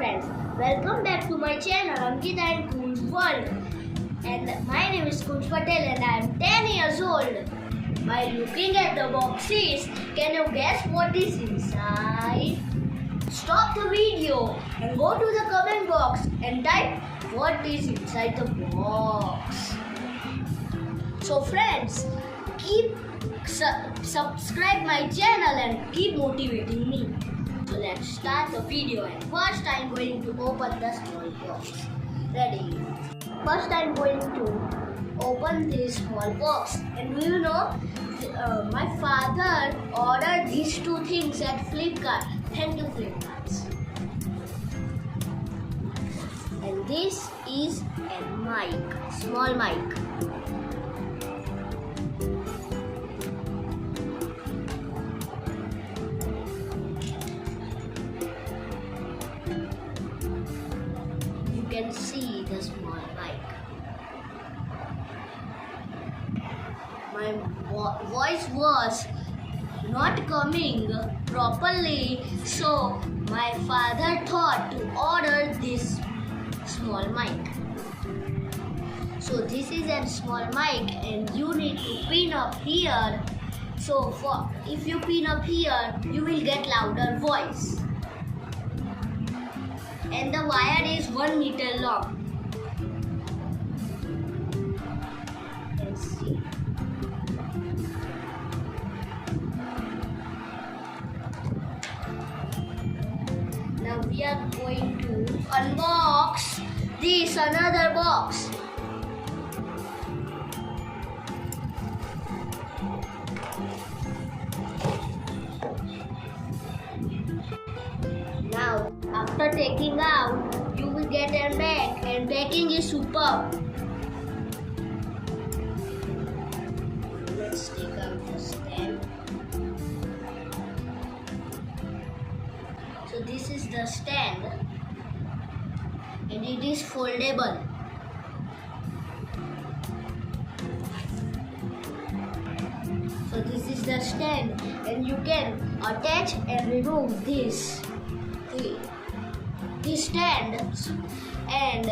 friends, welcome back to my channel Ankita and Kunj World. And my name is Kunj Patel and I am 10 years old. By looking at the boxes, can you guess what is inside? Stop the video and go to the comment box and type what is inside the box. So friends, keep subscribe my channel and keep motivating me. So let's start the video, and first I'm going to open the small box. Ready? First I'm going to open this small box, and do you know my father ordered these two things at Flipkart. Thank you Flipkart. And this is a mic, small mic. You can see the small mic. My voice was not coming properly, so my father thought to order this small mic. So this is a small mic and you need to pin up here. So if you pin up here, you will get louder voice. And the wire is 1 meter long. Let's see. Now we are going to unbox this another box. Now, after taking out, you will get a bag, and packing is superb. Let's take out the stand. So this is the stand, and it is foldable. So this is the stand, and you can attach and remove this stand, and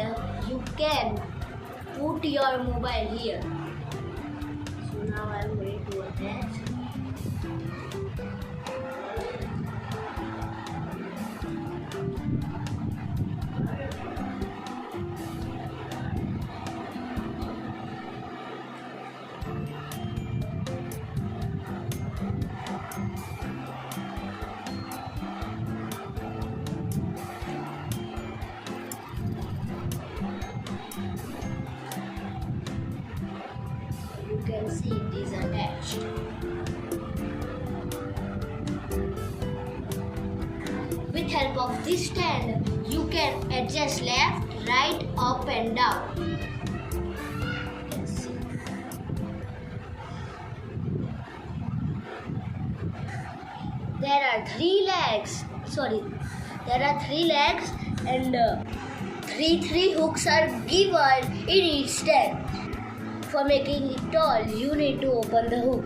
you can put your mobile here. So now I am going to attach. You can see it is attached. With help of this stand, you can adjust left, right, up and down. You can see. There are three legs and three hooks are given in each stand. For making it tall, you need to open the hook.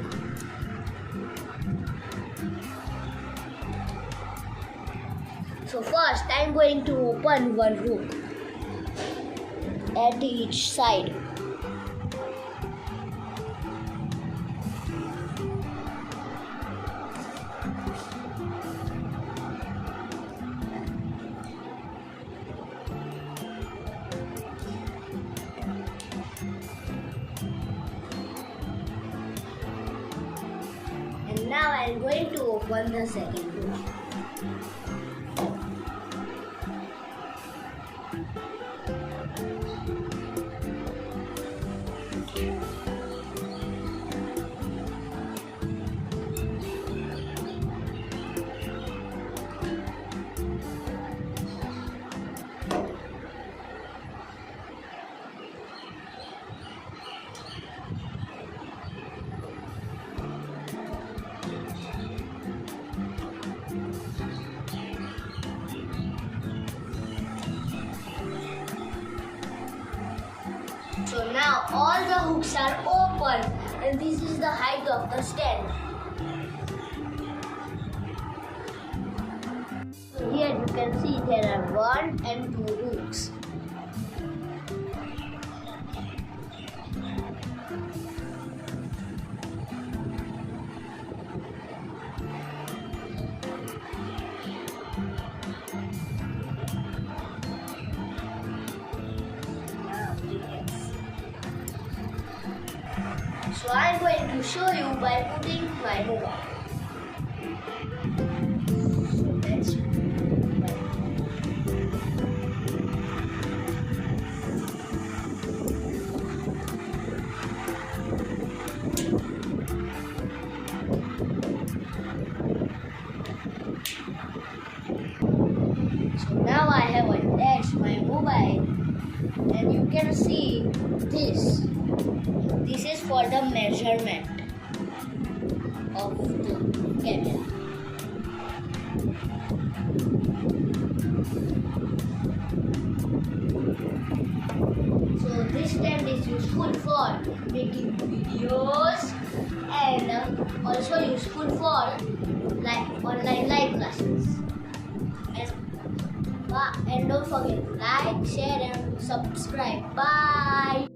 So first, I'm going to open one hook at each side. And now I am going to open the second hook. So now all the hooks are open, and this is the height of the stand. So here you can see there are 1 and 2 hooks. So I'm going to show you by putting my mobile. So now I have attached my mobile, and you can see this. This is for the measurement of the camera. So this stand is useful for making videos and also useful for online live classes. And don't forget to like, share and subscribe. Bye.